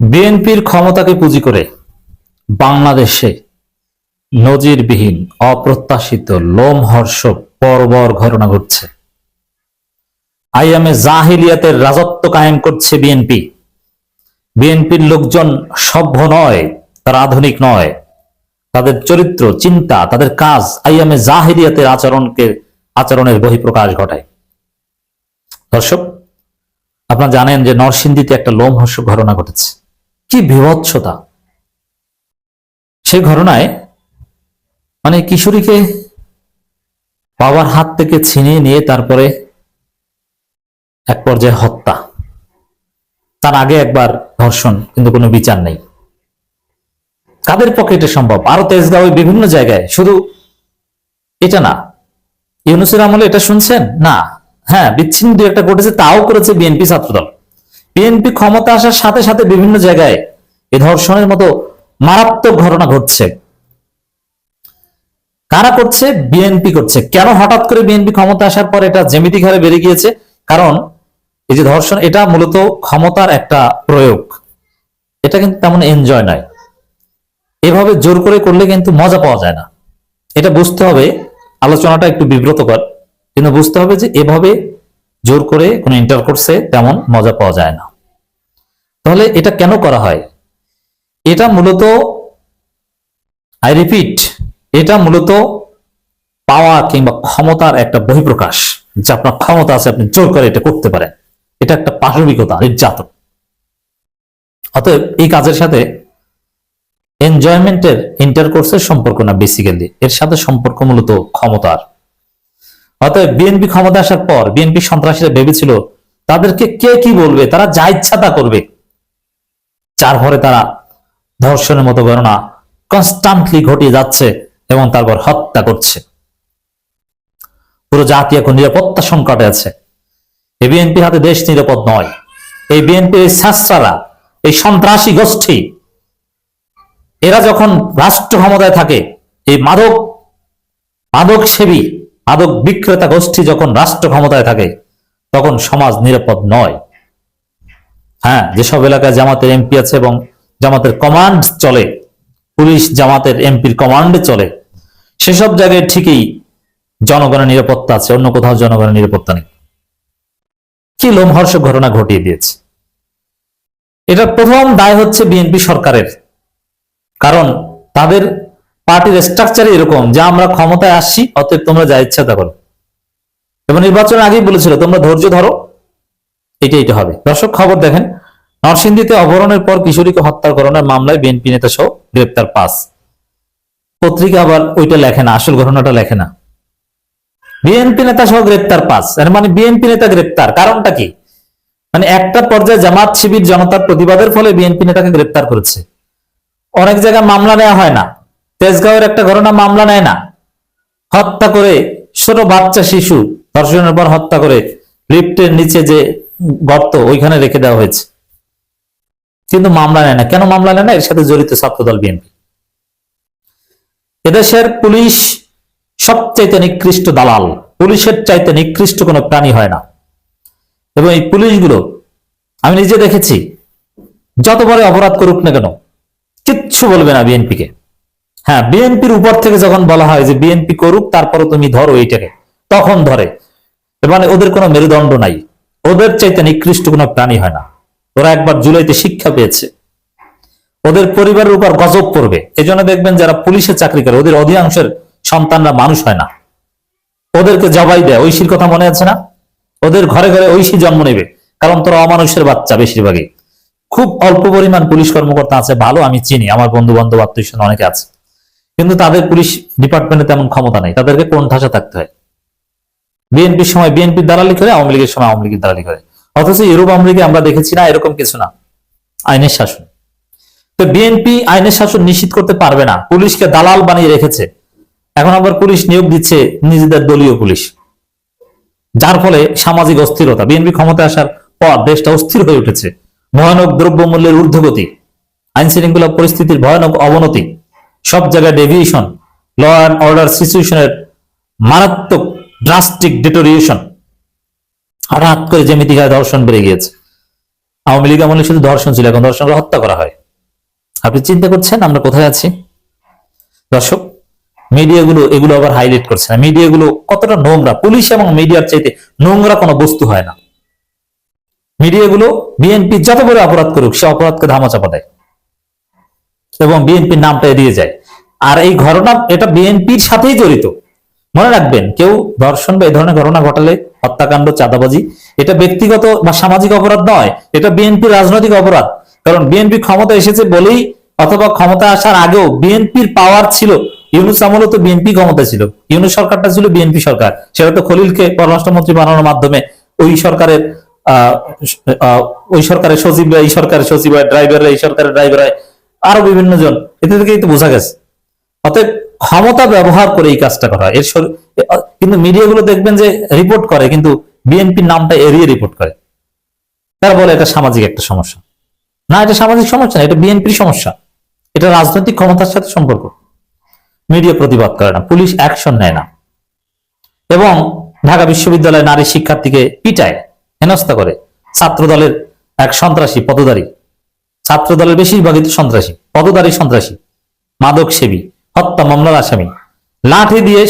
বিএনপির ক্ষমতাকে পুঁজি করে বাংলাদেশে নজিরবিহীন অপ্রত্যাশিত লোমহর্ষক বর্বর ঘটনা ঘটছে। আইয়ামে জাহিলিয়াতের রাজত্ব কায়েম করছে বিএনপি। বিএনপির লোকজন সভ্য নয়, তারা আধুনিক নয়, তাদের চরিত্র, চিন্তা, তাদের কাজ আইয়ামে জাহিলিয়াতের আচরণের বহিঃপ্রকাশ ঘটায়। দর্শক, আপনারা জানেন যে নরসিংদীতে একটা লোমহর্ষক ঘটনা ঘটেছে। কি বীভৎসতা! সেই ঘটনায় কিশোরীকে বাবার হাত থেকে ছিনিয়ে নিয়ে তারপরে এক পর্যায়ে হত্যা, তার আগে একবার ধর্ষণ, কিন্তু কোনো বিচার নেই। কাদের পক্ষে এটা সম্ভব? আরো তেজগাঁও বিভিন্ন জায়গায়, শুধু এটা না। ইউনূসের আমলে এটা শুনছেন না? হ্যাঁ, বিচ্ছিন্ন দু একটা ঘটেছে, তাও করেছে বিএনপি ছাত্রদল। বিএনপি ক্ষমতা আসার সাথে সাথে বিভিন্ন জায়গায় এই ধর্ষণের মতো মারাত্মক ঘটনা ঘটছে। কারা করছে? বিএনপি করছে। কেন হঠাৎ করে বিএনপি ক্ষমতা আসার পর এটা জ্যামিতিক হারে বেড়ে গিয়েছে? কারণ এই যে ধর্ষণ, এটা মূলত ক্ষমতার একটা প্রয়োগ। এটা কিন্তু তেমন এনজয় নয়। এভাবে জোর করে করলে কিন্তু মজা পাওয়া যায় না। এটা বুঝতে হবে। আলোচনাটা একটু বিব্রতকর, কিন্তু বুঝতে হবে যে এভাবে জোর করে কোনো ইন্টারকোর্সে তেমন মজা পাওয়া যায় না। তাহলে এটা কেন করা হয়? এটা মূলত, আই রিপিট, এটা মূলত পাওয়া কিংবা ক্ষমতার একটা বহিঃপ্রকাশ, যে আপনার ক্ষমতা আছে, আপনি জোর করে এটা করতে পারেন। এটা একটা পাশবিকতা, নির্যাতন। অতএব এই কাজের সাথে এনজয়মেন্টের, ইন্টারকোর্সের সম্পর্ক না, বেসিক্যালি এর সাথে সম্পর্ক মূলত ক্ষমতার। অতএব বিএনপি ক্ষমতা আসার পর বিএনপি সন্ত্রাসীরা ভেবেছিল তাদেরকে কে কি বলবে, তারা যা ইচ্ছা তা করবে। যার ফলে তারা ধর্ষণের মতো ঘটনা কনস্ট্যান্টলি ঘটিয়ে যাচ্ছে এবং তারপর হত্যা করছে। পুরো জাতি এখন নিরাপত্তা সংকটে আছে। এই বিএনপির হাতে দেশ নিরাপদ নয়। এই বিএনপির ছাত্ররা, এই সন্ত্রাসী গোষ্ঠী, এরা যখন রাষ্ট্র ক্ষমতায় থাকে, এই মাদক সেবী, মাদক বিক্রেতা গোষ্ঠী যখন রাষ্ট্র ক্ষমতায় থাকে, তখন সমাজ নিরাপদ নয়। হ্যাঁ, যেসব এলাকায় জামাতের এমপি আছে এবং জামাতের কমান্ড চলে, পুলিশ জামাতের এমপির কমান্ডে চলে, সেসব জায়গায় ঠিকই জনগণের নিরাপত্তা আছে, অন্য কোথাও জনগণের নিরাপত্তা নেই। কি লোমহর্ষক ঘটনা ঘটিয়ে দিয়েছে। এটার প্রথম দায় হচ্ছে বিএনপি সরকারের। কারণ তাদের পার্টির স্ট্রাকচারে এরকম যে আমরা ক্ষমতায় আসছি, অতএব তোমরা যা ইচ্ছা তা করো। এবং নির্বাচনের আগেই বলেছিল তোমরা ধৈর্য ধরো, এটা হবে। দর্শক, খবর দেখেন, নরসিংদীতে অপহরণের পর কিশোরীকে হত্যার ঘটনার মামলায় বিএনপি নেতা সহ গ্রেপ্তার 5। পত্রিকা আবার ওইটা লেখে না, আসল ঘটনাটা লেখে না। বিএনপি নেতা সহ গ্রেপ্তার 5, এর মানে বিএনপি নেতা গ্রেপ্তার। কারণটা কি? একটা পর্যায়ে জামাত শিবির জনতার প্রতিবাদের ফলে বিএনপি নেতাকে গ্রেপ্তার করেছে। অনেক জায়গায় মামলা নেওয়া হয় না। তেজগাঁওয়ের একটা ঘটনা মামলা নেয় না, হত্যা করে ছোট বাচ্চা শিশু ধর্ষণের পর হত্যা করে লিফটের নিচে যে গর্ত, ওইখানে রেখে দেওয়া হয়েছে, কিন্তু মামলা নেয় না। কেন মামলা নেয় না? এর সাথে জড়িত ছাত্রদল বিএনপি। এদেশের পুলিশ সবচাইতে নিকৃষ্ট দালাল। পুলিশের চাইতে নিকৃষ্ট কোনো প্রাণী হয় না। এবং এই পুলিশগুলো আমি নিজে দেখেছি, যত বড় অপরাধ করুক না কেন কিচ্ছু বলবে না বিএনপিকে। হ্যাঁ, বিএনপির উপর থেকে যখন বলা হয় যে বিএনপি করুক, তারপরে তুমি ধরো এইটাকে, তখন ধরে। ওদের কোনো মেরুদণ্ড নাই। ওদের চাইতে নিকৃষ্ট কোনো প্রাণী হয় না। ওরা একবার জুলাইতে শিক্ষা পেয়েছে, ওদের পরিবারের উপর গজব পড়বে। এজন্য দেখবেন যারা পুলিশে চাকরি করে, ওদের অধিকাংশের সন্তানরা মানুষ হয় না, ওদেরকে জবাই দেয়। ঐশীর কথা মনে আছে না? ওদের ঘরে ঘরে ঐশী জন্ম নেবে, কারণ তোরা অমানুষের বাচ্চা। বেশিরভাগই খুব অল্প পরিমাণ পুলিশ কর্মকর্তা আছে ভালো, আমি চিনি, আমার বন্ধু বান্ধব আত্মীয় অনেকে আছে, কিন্তু তাদের পুলিশ ডিপার্টমেন্টে তেমন ক্ষমতা নেই। তাদেরকে কোন ঠাসা থাকতে হয়। বিএনপির সময় বিএনপির দালালি করে, আওয়ামী লীগের সময় আওয়ামী লীগের দালালি করে। অথচ ইউরোপ আমেরিকা আমরা দেখেছি না এরকম কিছু না, আইনের শাসন। তো বিএনপি আইনের শাসন নিশ্চিত করতে পারবে না, পুলিশকে দালাল বানিয়ে রেখেছে। এখন আবার পুলিশ নিয়োগ দিচ্ছে নিজেদের দলীয় পুলিশ, যার ফলে সামাজিক অস্থিরতা। বিএনপি ক্ষমতায় আসার পর দেশটা অস্থির হয়ে উঠেছে। ভয়ানক দ্রব্যমূল্যের ঊর্ধ্বগতি, আইন শৃঙ্খলা পরিস্থিতির ভয়ানক অবনতি, সব জায়গায় ডেভিয়েশন, ল অ্যান্ড অর্ডার সিচুয়েশনের মারাত্মক ড্রাস্টিক ডিটোরিয়েশন। হঠাৎ করে জ্যামিতিক হারে ধর্ষণ বেড়ে গিয়েছে। আওয়ামী লীগ আমলে শুধু ধর্ষণ ছিল, এখন ধর্ষণ করে হত্যা করা হয়। আপনি চিন্তা করছেন আমরা কোথায় আছি? দর্শক, মিডিয়াগুলো এগুলো আবার হাইলাইট করছে না। মিডিয়াগুলো কতটা নোংরা, পুলিশ এবং মিডিয়ার চাইতে নোংরা কোনো বস্তু হয় না। মিডিয়াগুলো বিএনপি যত বড় অপরাধ করুক সে অপরাধকে ধামাচাপা দেয় এবং বিএনপির নামটা এড়িয়ে যায়। আর এই ঘটনা এটা বিএনপির সাথেই জড়িত। মনে রাখবেন, কেউ ধর্ষণ বা এই ধরনের ঘটনা ঘটালে, হত্যাকাণ্ড, চাঁদাবাজি, এটা ব্যক্তিগত বা সামাজিক অপরাধ নয়, এটা বিএনপির রাজনৈতিক অপরাধ। কারণ বিএনপি ক্ষমতা এসেছে বলেই, অথবা ক্ষমতা আসার আগেও বিএনপির পাওয়ার ছিল। ইউনূস আমলে তো বিএনপি ক্ষমতা ছিল, ইউনূস সরকারটা ছিল বিএনপি সরকার, সেটা তো খলিলকে পররাষ্ট্রমন্ত্রী বানানোর মাধ্যমে ওই সরকারের সচিব, এই সরকারের সচিব হয়, ড্রাইভার এই সরকারের ড্রাইভার হয়, আরো বিভিন্ন জন, এতে থেকেই তো বোঝা গেছে। অতএব ক্ষমতা ব্যবহার করে এই কাজটা করা হয়। কিন্তু মিডিয়াগুলো দেখবেন যে রিপোর্ট করে, কিন্তু বিএনপির নামটা এড়িয়ে রিপোর্ট করে। তারা বলে এটা সামাজিক একটা সমস্যা। না, এটা সামাজিক সমস্যা না, এটা বিএনপির সমস্যা, এটা রাজনৈতিক ক্ষমতার সাথে সম্পর্ক। মিডিয়া প্রতিবাদ করে না, পুলিশ অ্যাকশন নেয় না, এবং ঢাকা বিশ্ববিদ্যালয়ে নারী শিক্ষার্থীকে পিটায়, হেনস্থা করে। ছাত্র দলের এক সন্ত্রাসী, পদধারী, ছাত্র দলের বেশিরভাগই তো সন্ত্রাসী, পদধারী সন্ত্রাসী, মাদক সেবী, হত্যা মামলার আসামি, লাঠি দিয়ে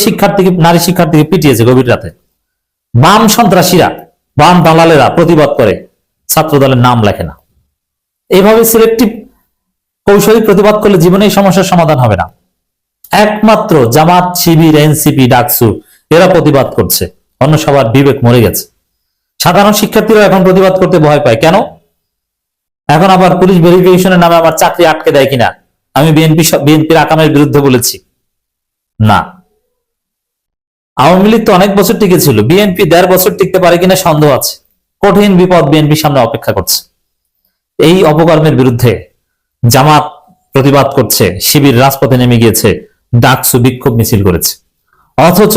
নারী শিক্ষার্থীকে পিটিয়েছে গভীর রাতে। বাম সন্ত্রাসীরা, বাম দালালেরা প্রতিবাদ করে, ছাত্র দলের নাম লেখে না। এইভাবে সিলেক্টিভ কৌশলী প্রতিবাদ করলে জীবনে এই সমস্যার সমাধান হবে না। একমাত্র জামাত, শিবির, এনসিপি, ডাকসু এরা প্রতিবাদ করছে, অন্য সবার বিবেক মরে গেছে। সাধারণ শিক্ষার্থীরা এখন প্রতিবাদ করতে ভয় পায়। কেন? এখন আবার পুলিশ ভেরিফিকেশনের নামে আমার চাকরি আটকে দেয় কিনা। আমি বিএনপির আকামের বিরুদ্ধে বলেছি না। আওয়ামী লীগ তো অনেক বছর টিকে ছিল, বিএনপি 1.5 বছর টিকতে পারে কিনা সন্দেহ আছে। কঠিন বিপদ বিএনপির সামনে অপেক্ষা করছে। এই অপকর্মের বিরুদ্ধে জামাত প্রতিবাদ করছে, শিবির রাজপথে নেমে গিয়েছে, ডাকসু বিক্ষোভ মিছিল করেছে। অথচ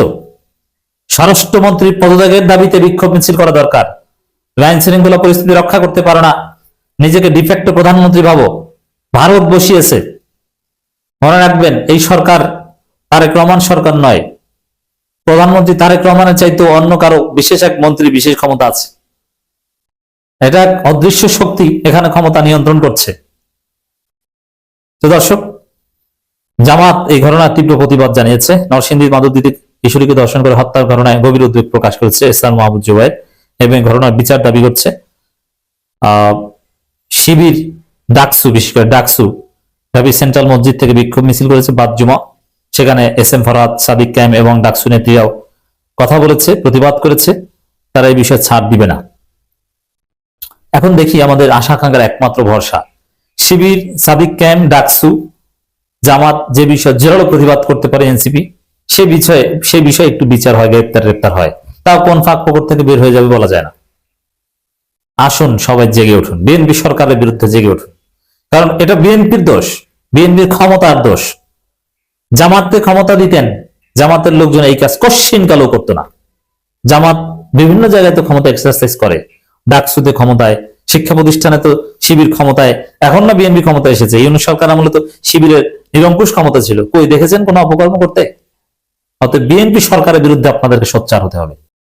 স্বরাষ্ট্রমন্ত্রীর পদত্যাগের দাবিতে বিক্ষোভ মিছিল করা দরকার। আইন শৃঙ্খলা পরিস্থিতি রক্ষা করতে পারো না, নিজেকে ডিফেক্টো প্রধানমন্ত্রী ভাবো, ভারত বসিয়েছে। মনে রাখবেন, এই সরকার তারেক রহমান সরকার নয়। প্রধানমন্ত্রী তারেক রহমানের চাইতেও অন্য কারো বিশেষ এক মন্ত্রী বিশেষ ক্ষমতা আছে। এটা এক অদৃশ্য শক্তি এখানে ক্ষমতা নিয়ন্ত্রণ করছে। তো দর্শক, জামাত এই ঘটনার তীব্র প্রতিবাদ জানিয়েছে। নরসিংদীর মাধবদীতে কিশোরীকে ধর্ষণ করে হত্যার ঘটনায় গভীর উদ্বেগ প্রকাশ করেছে ইসলাম মাহমুদ জুবায়ের, এবং ঘটনার বিচার দাবি করছে। শিবির, ডাকসু, বিশেষ করে ডাকসু ঢাবি সেন্ট্রাল মসজিদ থেকে বিক্ষোভ মিছিল করেছে বাদ জুমা। সেখানে এস এম ফরহাদ, সাদিক ক্যাম এবং ডাকসু নেত্রীরাও কথা বলেছে, প্রতিবাদ করেছে। তারা এই বিষয়ে ছাড় দিবে না। এখন দেখি আমাদের আশা আকাঙ্ক্ষার একমাত্র ভরসা শিবির, সাদিক ক্যাম, ডাকসু, জামাত যে বিষয়ে জোরালো প্রতিবাদ করতে পারে এনসিপি, সেই বিষয়ে একটু বিচার হয়, গ্রেপ্তার হয়। তাও কোন ফাঁক ফোকর থেকে বের হয়ে যাবে বলা যায় না। আসুন সবাই জেগে উঠুন, বিএনপি সরকারের বিরুদ্ধে জেগে উঠুন। কারণ এটা বিএনপির দোষ, বিএনপির ক্ষমতার দোষ। জামাতকে ক্ষমতা দিতেন, জামাতের লোকজন এই কাজ কশ্চিন কালও করতো না। জামাত বিভিন্ন জায়গায় তো ক্ষমতা এক্সারসাইজ করে, ডাকসুতে ক্ষমতায়, শিক্ষা প্রতিষ্ঠানে তো শিবির ক্ষমতায়। এখন না বিএনপি ক্ষমতা এসেছে, ইউনূস সরকার আমলে তো শিবিরের নিরঙ্কুশ ক্ষমতা ছিল। কই দেখেছেন কোনো অপকর্ম করতে? অতএব বিএনপি সরকারের বিরুদ্ধে আপনাদেরকে সোচ্চার হতে হবে।